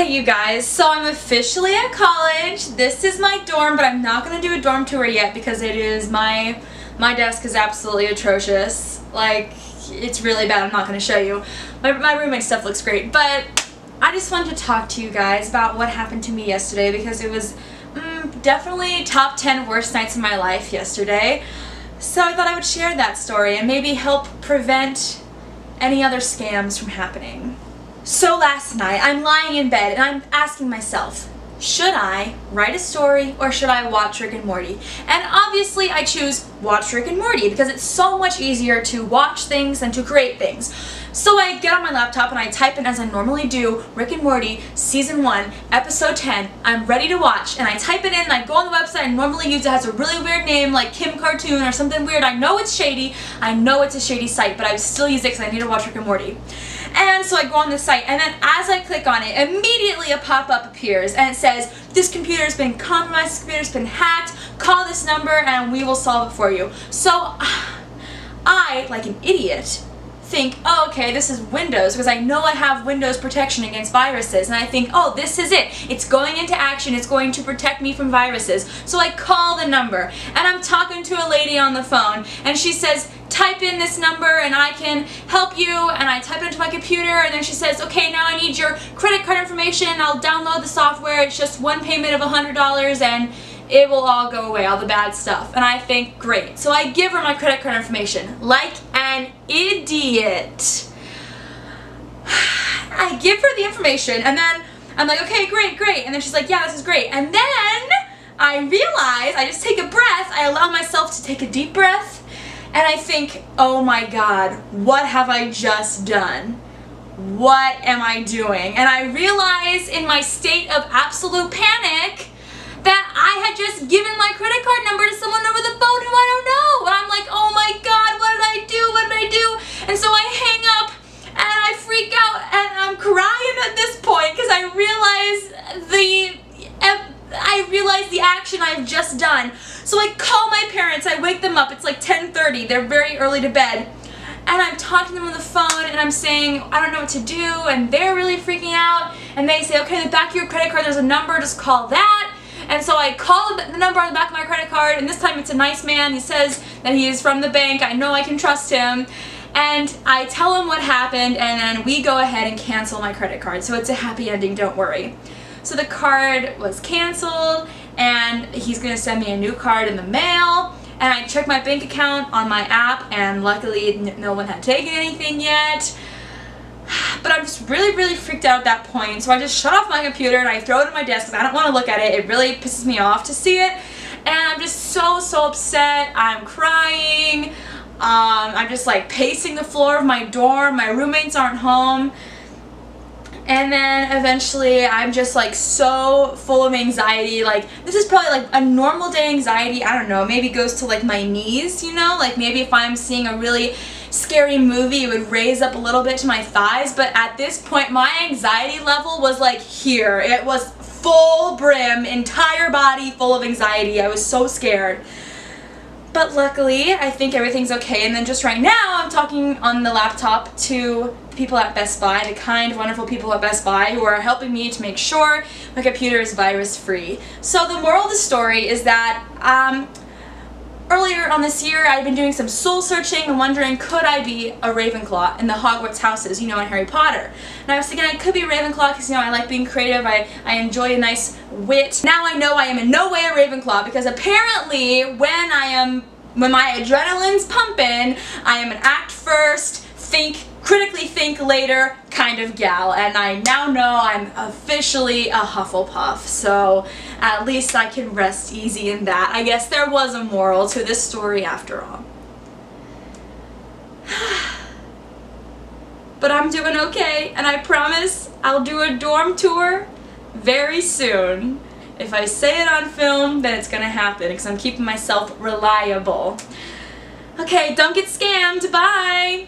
Hey you guys, so I'm officially at college. This is my dorm, but I'm not going to do a dorm tour yet because it is my desk is absolutely atrocious. Like, it's really bad. I'm not going to show you. My roommate stuff looks great, but I just wanted to talk to you guys about what happened to me yesterday because it was definitely top 10 worst nights of my life yesterday. So I thought I would share that story and maybe help prevent any other scams from happening. So last night, I'm lying in bed and I'm asking myself, should I write a story or should I watch Rick and Morty? And obviously I choose watch Rick and Morty because it's so much easier to watch things than to create things. So I get on my laptop and I type in, as I normally do, Rick and Morty Season 1, Episode 10. I'm ready to watch. And I type it in and I go on the website I normally use. It has a really weird name like Kim Cartoon or something weird. I know it's shady. I know it's a shady site, but I still use it because I need to watch Rick and Morty. And so I go on the site, and then as I click on it, immediately a pop-up appears, and it says, this computer has been compromised, this computer has been hacked, call this number and we will solve it for you. So I, like an idiot, think, oh, okay, this is Windows, because I know I have Windows protection against viruses, and I think, oh, this is it. It's going into action. It's going to protect me from viruses. So I call the number, and I'm talking to a lady on the phone, and she says, type in this number and I can help you, and I type it into my computer, and then she says, okay, now I need your credit card information. I'll download the software. It's just one payment of $100 and it will all go away, all the bad stuff. And I think, great. So I give her my credit card information like an idiot. I give her the information and then I'm like, okay, great. And then she's like, yeah, this is great. And then I realize, I just take a breath, I allow myself to take a deep breath, and I think, oh my God, what have I just done? What am I doing? And I realize in my state of absolute panic that I had just given my credit card number to someone over the phone who I don't know. And I'm like, oh my God, what did I do? What did I do? And so I hang up and I freak out and I'm crying at this point because I realize the action I've just done. So I call my parents, I wake them up, it's like 10:30, they're very early to bed, and I'm talking to them on the phone and I'm saying, I don't know what to do, and they're really freaking out, and they say, okay, in the back of your credit card there's a number, just call that. And so I call the number on the back of my credit card, and this time it's a nice man, he says that he is from the bank, I know I can trust him, and I tell him what happened, and then we go ahead and cancel my credit card, so it's a happy ending, don't worry. So the card was canceled, and he's going to send me a new card in the mail, and I checked my bank account on my app, and luckily no one had taken anything yet. But I'm just really freaked out at that point, so I just shut off my computer and I throw it on my desk because I don't want to look at it. It really pisses me off to see it, and I'm just so upset. I'm crying. I'm just like pacing the floor of my dorm. My roommates aren't home. And then eventually I'm just like so full of anxiety. Like, this is probably like a normal day anxiety. I don't know, maybe goes to like my knees, you know? Like maybe if I'm seeing a really scary movie, it would raise up a little bit to my thighs. But at this point, my anxiety level was like here. It was full brim, entire body full of anxiety. I was so scared. But luckily, I think everything's okay, and then just right now, I'm talking on the laptop to people at Best Buy, the kind, wonderful people at Best Buy who are helping me to make sure my computer is virus-free. So the moral of the story is that earlier on this year, I'd been doing some soul searching and wondering, could I be a Ravenclaw in the Hogwarts houses, you know, in Harry Potter? And I was thinking I could be a Ravenclaw because, you know, I like being creative, I enjoy a nice wit. Now I know I am in no way a Ravenclaw because apparently when my adrenaline's pumping, I am an act first, critically think later kind of gal, and I now know I'm officially a Hufflepuff, so at least I can rest easy in that. I guess there was a moral to this story after all. But I'm doing okay, and I promise I'll do a dorm tour very soon. If I say it on film, then it's gonna happen because I'm keeping myself reliable. Okay, don't get scammed. Bye!